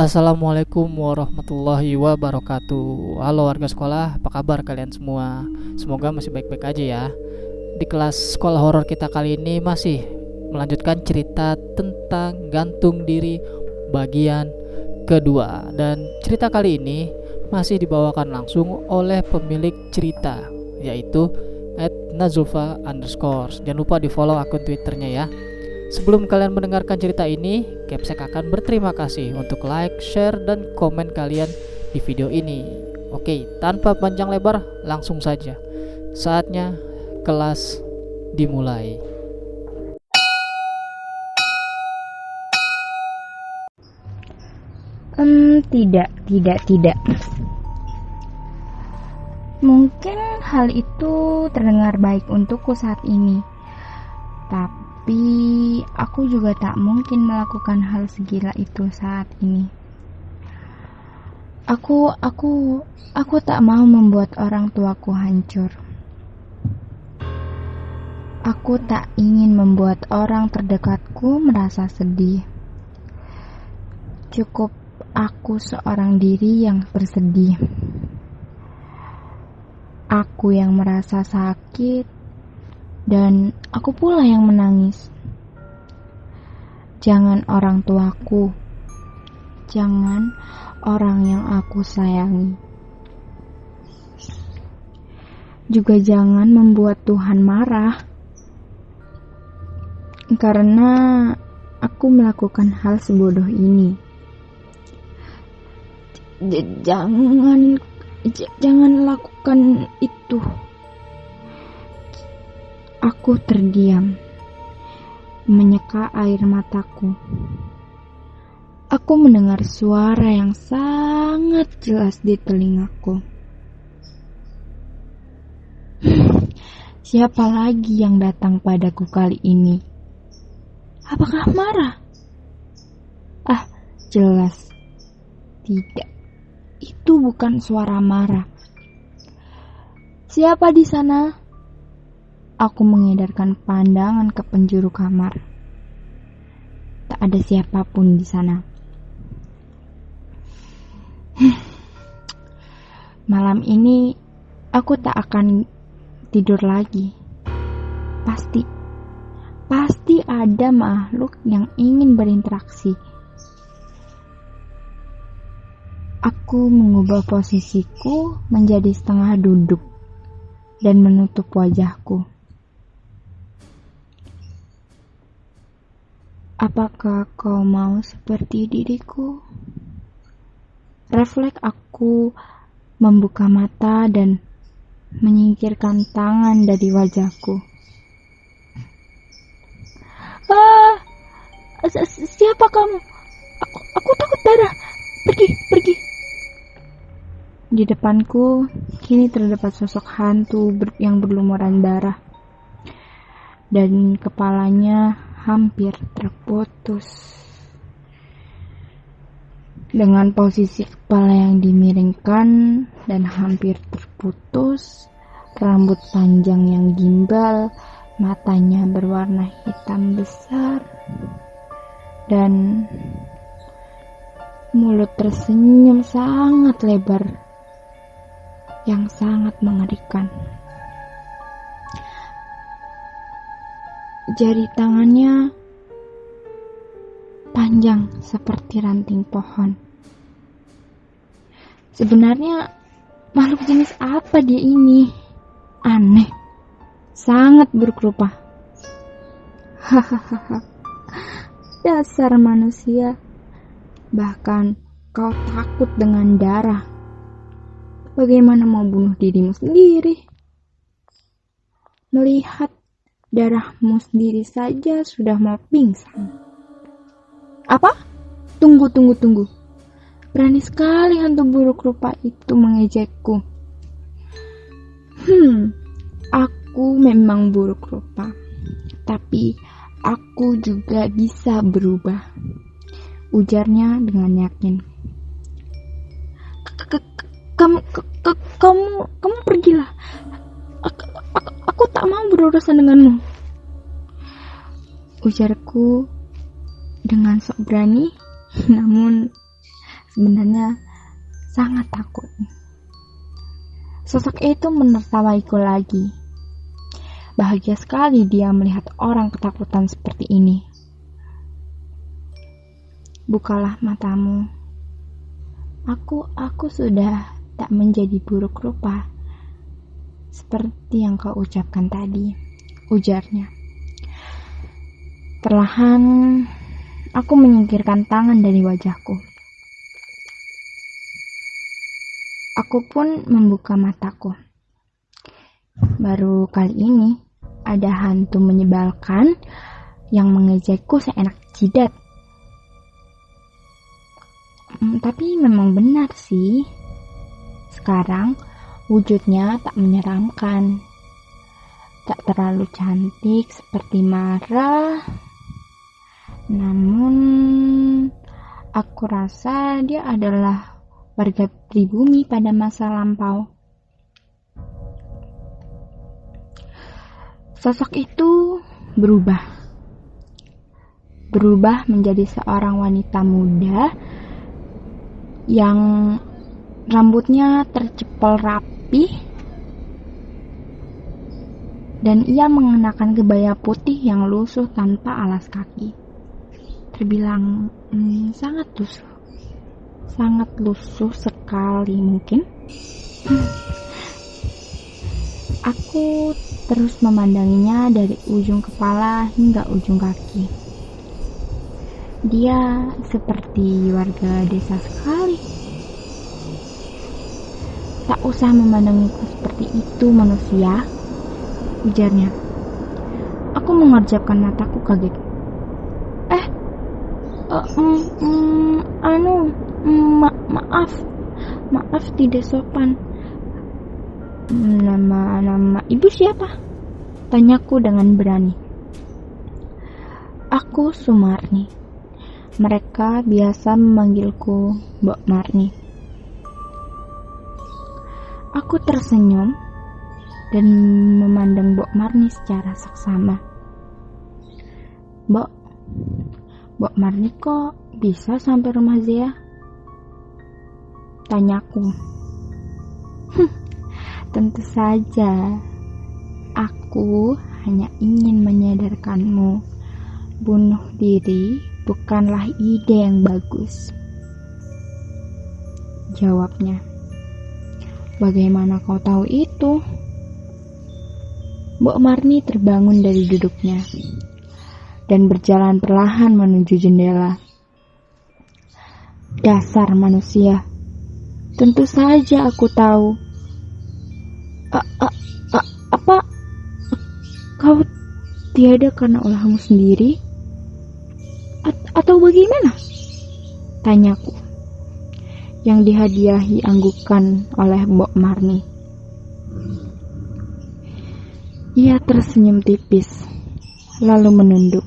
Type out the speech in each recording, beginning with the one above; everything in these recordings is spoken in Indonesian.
Assalamualaikum warahmatullahi wabarakatuh. Halo warga sekolah, apa kabar kalian semua? Semoga masih baik-baik aja ya. Di kelas sekolah horor kita kali ini masih melanjutkan cerita tentang gantung diri bagian kedua. Dan cerita kali ini masih dibawakan langsung oleh pemilik cerita, yaitu @nazulfa_. Jangan lupa di follow akun Twitternya ya. Sebelum kalian mendengarkan cerita ini, Capsek akan berterima kasih untuk like, share, dan komen kalian di video ini. Oke, tanpa panjang lebar, langsung saja. Saatnya kelas dimulai. Tidak. Mungkin hal itu terdengar baik untukku saat ini. Tapi aku juga tak mungkin melakukan hal segila itu saat ini. Aku tak mau membuat orang tuaku hancur. Aku tak ingin membuat orang terdekatku merasa sedih. Cukup aku seorang diri yang bersedih. Aku yang merasa sakit, dan aku pula yang menangis. Jangan orang tuaku, jangan orang yang aku sayangi. Juga jangan membuat Tuhan marah, karena aku melakukan hal sebodoh ini. Jangan lakukan itu. Aku terdiam, menyeka air mataku. Aku mendengar suara yang sangat jelas di telingaku. Siapa lagi yang datang padaku kali ini? Apakah marah? Jelas tidak. Itu bukan suara marah. Siapa di sana? Aku mengedarkan pandangan ke penjuru kamar. Tak ada siapapun di sana. Malam ini aku tak akan tidur lagi. Pasti ada makhluk yang ingin berinteraksi. Aku mengubah posisiku menjadi setengah duduk dan menutup wajahku. Apakah kau mau seperti diriku? Refleks aku membuka mata dan menyingkirkan tangan dari wajahku. Siapa kamu? Aku takut darah. Pergi. Di depanku kini terdapat sosok hantu yang berlumuran darah, dan kepalanya hampir terputus. Dengan posisi kepala yang dimiringkan dan hampir terputus, rambut panjang yang gimbal, matanya berwarna hitam besar, dan mulut tersenyum sangat lebar yang sangat mengerikan. Jari tangannya panjang seperti ranting pohon. Sebenarnya makhluk jenis apa dia ini? Aneh, sangat buruk rupa. Hahaha, dasar manusia. Bahkan kau takut dengan darah. Bagaimana mau bunuh dirimu sendiri? Melihat darahmu sendiri saja sudah mau pingsan. Apa? Tunggu. Berani sekali hantu buruk rupa itu mengejekku. Aku memang buruk rupa, tapi aku juga bisa berubah, ujarnya dengan yakin. Kamu pergilah. Aku tak mau berurusan denganmu, ujarku dengan sok berani, namun sebenarnya sangat takut. Sosok itu menertawaiku lagi. Bahagia sekali dia melihat orang ketakutan seperti ini. Bukalah matamu. Aku sudah tak menjadi buruk rupa seperti yang kau ucapkan tadi, ujarnya. Perlahan aku menyingkirkan tangan dari wajahku. Aku pun membuka mataku. Baru kali ini ada hantu menyebalkan yang mengejekku seenak jidat. Tapi memang benar sih. Sekarang wujudnya tak menyeramkan. Tak terlalu cantik seperti Mara. Namun aku rasa dia adalah warga pribumi pada masa lampau. Sosok itu berubah menjadi seorang wanita muda yang rambutnya tercepol rapi dan ia mengenakan kebaya putih yang lusuh tanpa alas kaki. Terbilang sangat lusuh sekali mungkin. Aku terus memandanginya dari ujung kepala hingga ujung kaki. Dia seperti warga desa sekali. Tak usah memandangiku seperti itu, manusia, ujarnya. Aku mengerjapkan mataku kaget. Maaf tidak sopan. Nama ibu siapa? Tanyaku dengan berani. Aku Sumarni. Mereka biasa memanggilku Mbok Marni. Aku tersenyum dan memandang Mbok Marni secara saksama. Mbok Marni kok bisa sampai rumah Zia? Tanyaku. Tentu saja. Aku hanya ingin menyadarkanmu. Bunuh diri bukanlah ide yang bagus, jawabnya. Bagaimana kau tahu itu? Mbok Marni terbangun dari duduknya dan berjalan perlahan menuju jendela. Dasar manusia, tentu saja aku tahu. Apa? Kau tiada karena ulahmu sendiri? Atau bagaimana? Tanyaku, yang dihadiahi anggukan oleh Mbok Marni. Ia tersenyum tipis, lalu menunduk.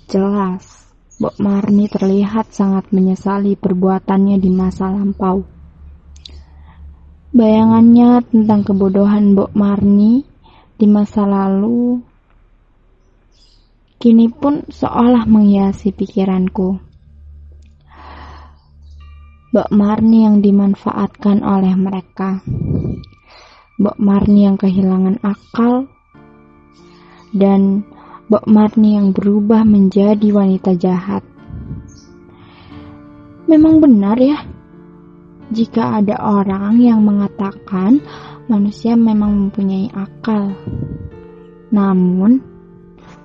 Jelas, Mbok Marni terlihat sangat menyesali perbuatannya di masa lampau. Bayangannya tentang kebodohan Mbok Marni di masa lalu kini pun seolah menghiasi pikiranku. Mbok Marni yang dimanfaatkan oleh mereka. Mbok Marni yang kehilangan akal. Dan Mbok Marni yang berubah menjadi wanita jahat. Memang benar ya, jika ada orang yang mengatakan manusia memang mempunyai akal. Namun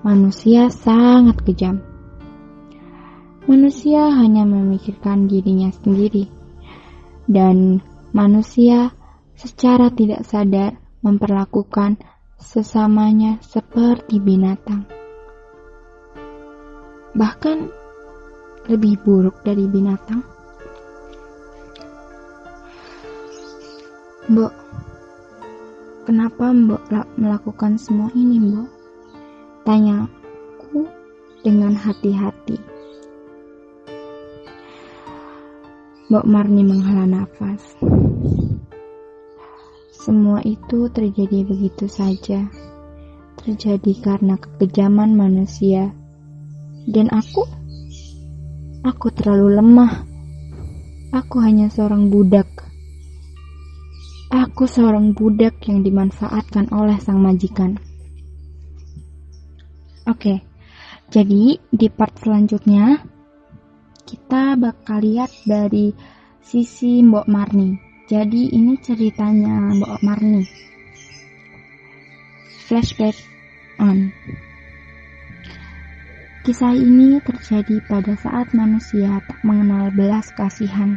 manusia sangat kejam. Manusia hanya memikirkan dirinya sendiri, dan manusia secara tidak sadar memperlakukan sesamanya seperti binatang. Bahkan lebih buruk dari binatang. Mbok, kenapa Mbok melakukan semua ini, Mbok? Tanyaku dengan hati-hati. Mbok Marni menghela nafas. Semua itu terjadi begitu saja. Terjadi karena kekejaman manusia. Dan aku terlalu lemah Aku hanya seorang budak. Aku seorang budak yang dimanfaatkan oleh sang majikan. Oke, jadi di part selanjutnya kita bakal lihat dari sisi Mbok Marni. Jadi ini ceritanya Mbok Marni. Flashback on. Kisah ini terjadi pada saat manusia tak mengenal belas kasihan,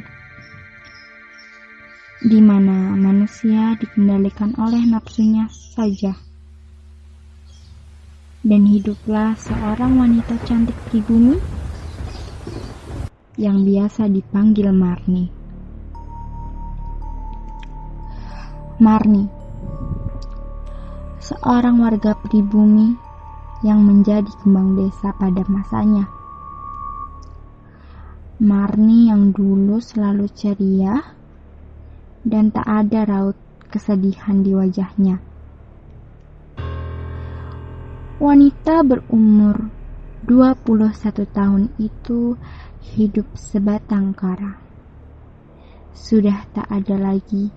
di mana manusia dikendalikan oleh nafsunya saja. Dan hiduplah seorang wanita cantik di bumi yang biasa dipanggil Marni. Marni, seorang warga pribumi yang menjadi kembang desa pada masanya. Marni yang dulu selalu ceria dan tak ada raut kesedihan di wajahnya. Wanita berumur 21 tahun itu hidup sebatang kara. Sudah tak ada lagi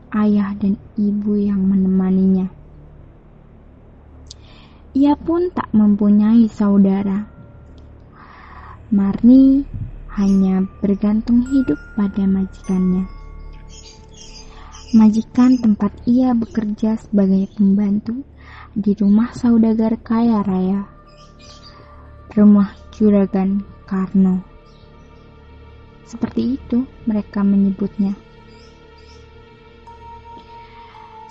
ayah dan ibu yang menemaninya. Ia pun tak mempunyai saudara. Marni hanya bergantung hidup pada majikannya. Majikan tempat ia bekerja sebagai pembantu di rumah saudagar kaya raya, rumah Juragan Karno. Seperti itu mereka menyebutnya.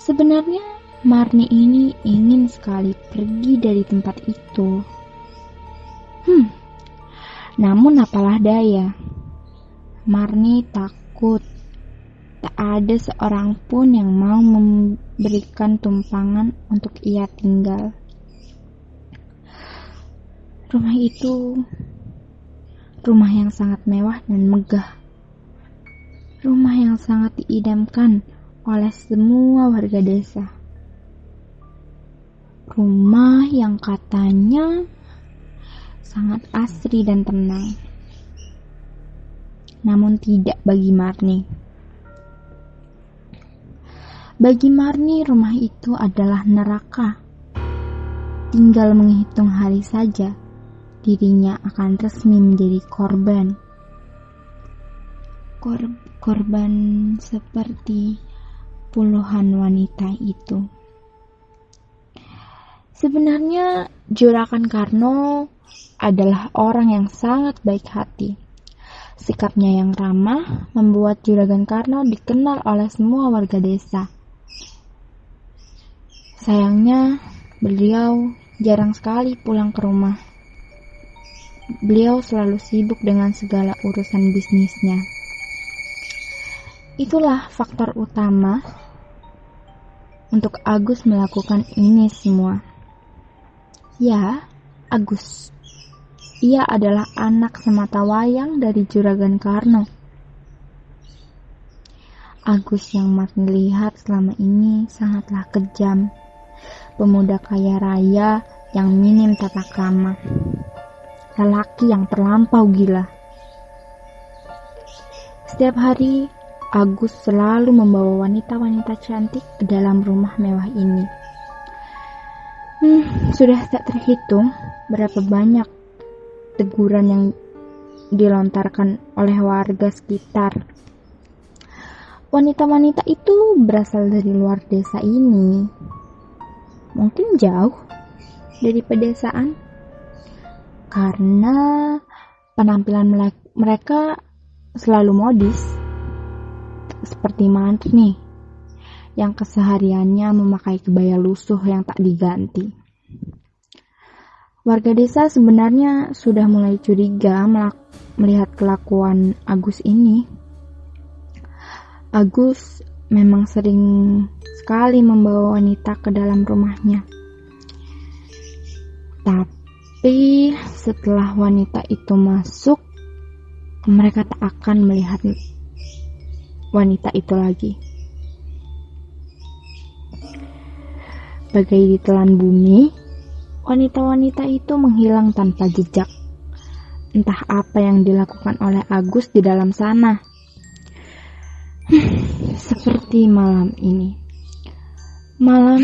Sebenarnya Marni ini ingin sekali pergi dari tempat itu. Namun apalah daya, Marni takut tak ada seorang pun yang mau memberikan tumpangan untuk ia tinggal. Rumah itu rumah yang sangat mewah dan megah. Rumah yang sangat diidamkan oleh semua warga desa. Rumah yang katanya sangat asri dan tenang. Namun tidak bagi Marni. Bagi Marni, rumah itu adalah neraka. Tinggal menghitung hari saja, dirinya akan resmi menjadi korban. Korban seperti puluhan wanita itu. Sebenarnya Juragan Karno adalah orang yang sangat baik hati. Sikapnya yang ramah membuat Juragan Karno dikenal oleh semua warga desa. Sayangnya, beliau jarang sekali pulang ke rumah. Beliau selalu sibuk dengan segala urusan bisnisnya. Itulah faktor utama untuk Agus melakukan ini semua. Ya, Agus. Ia adalah anak sematawayang dari Juragan Karno. Agus yang Marni lihat selama ini sangatlah kejam. Pemuda kaya raya yang minim tata krama. Lelaki yang terlampau gila. Setiap hari, Agus selalu membawa wanita-wanita cantik ke dalam rumah mewah ini. Sudah tak terhitung berapa banyak teguran yang dilontarkan oleh warga sekitar. Wanita-wanita itu berasal dari luar desa ini. Mungkin jauh dari pedesaan. Karena penampilan mereka selalu modis. Seperti Marni yang kesehariannya memakai kebaya lusuh yang tak diganti. Warga desa sebenarnya sudah mulai curiga melihat kelakuan Agus ini. Agus memang sering sekali membawa wanita ke dalam rumahnya. Tapi setelah wanita itu masuk, mereka tak akan melihat wanita itu lagi. Bagai ditelan bumi, wanita-wanita itu menghilang tanpa jejak. Entah apa yang dilakukan oleh Agus di dalam sana. seperti malam ini. Malam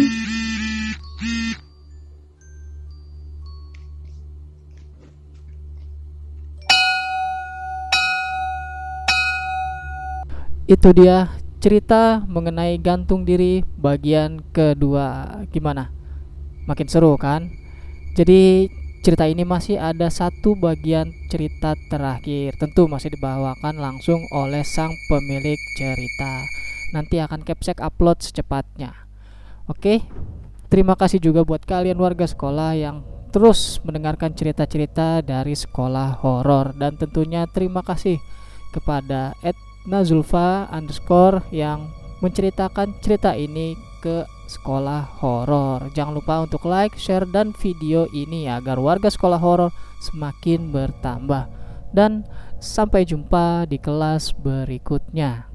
Itu dia cerita mengenai gantung diri bagian kedua. Gimana? Makin seru kan? Jadi cerita ini masih ada satu bagian cerita terakhir. Tentu masih dibawakan langsung oleh sang pemilik cerita. Nanti akan Capsek upload secepatnya. Oke. Terima kasih juga buat kalian warga sekolah yang terus mendengarkan cerita-cerita dari sekolah horor, dan tentunya terima kasih kepada Nazulfa underscore yang menceritakan cerita ini ke sekolah horor. Jangan lupa untuk like, share, dan video ini ya, agar warga sekolah horor semakin bertambah. Dan sampai jumpa di kelas berikutnya.